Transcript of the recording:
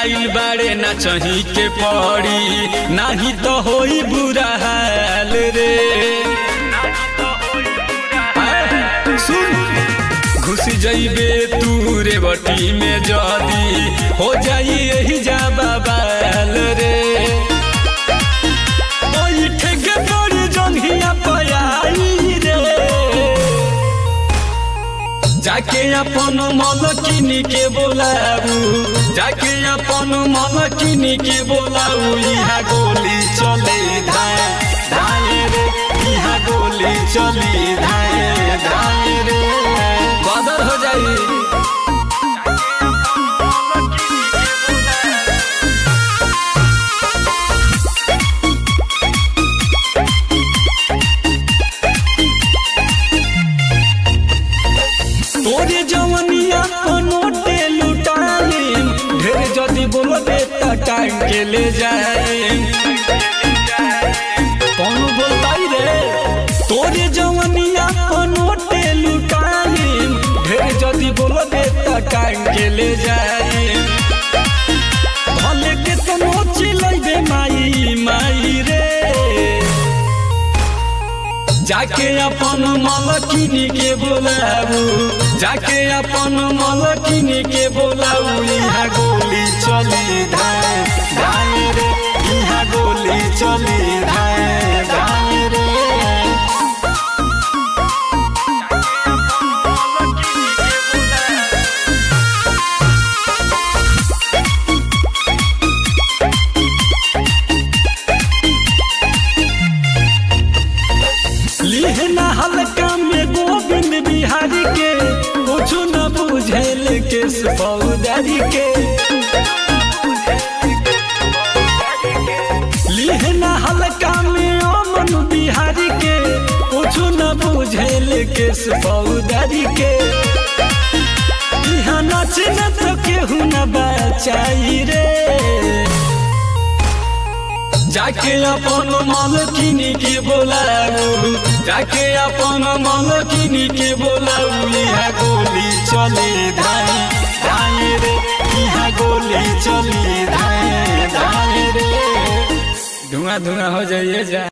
आइल बाड़े ना चही के पड़ी नाही तो होई बुरा हाल रे। सुन घुस जाइबे तू रे बटी में जदी हो जाई यही जा बाबाल रे। जाके अपन मलकिनी के बोलाऊ, जाके अपन मलकिनी के बोलाऊ। यहाँ गोली चले धाए धाए रे, यहाँ गोली चली धाए धाए रे। बदल हो जाई तोरे जवनिया नोटे लुटाले ढेर जदी बोलबे त टाइम के ले जाए। कौन बोलताई रे तोरे जवनिया नोटे लुटाले ढेर जदी बोलबे त टाइम के ले जाए। भले के तो नोची लइबे माई माई रे। जाके अपन मलकिनी के बोलाऊ, जाके अपन मलकिनी के बोलाऊ। यहाँ गोली चली धाए धाए रे, यहाँ गोली चली धाए धाए रे। लिहना हल्का में गोविंद बिहारी के कुछ न बुझेल के फौदारी के। लिहना हल्का में अमन बिहारी के कुछ न बुझेल के फौदारी के। यहाँ नचना तो केहू न बचाई रे। जाके अपन मलकिनी के बोलाऊ, जाके अपन मलकिनी के बोलाऊ। यहाँ गोली चली धाए धाए रे, यहाँ गोली चली धाए धाए रे। धुआं धुआं हो जाइए जा।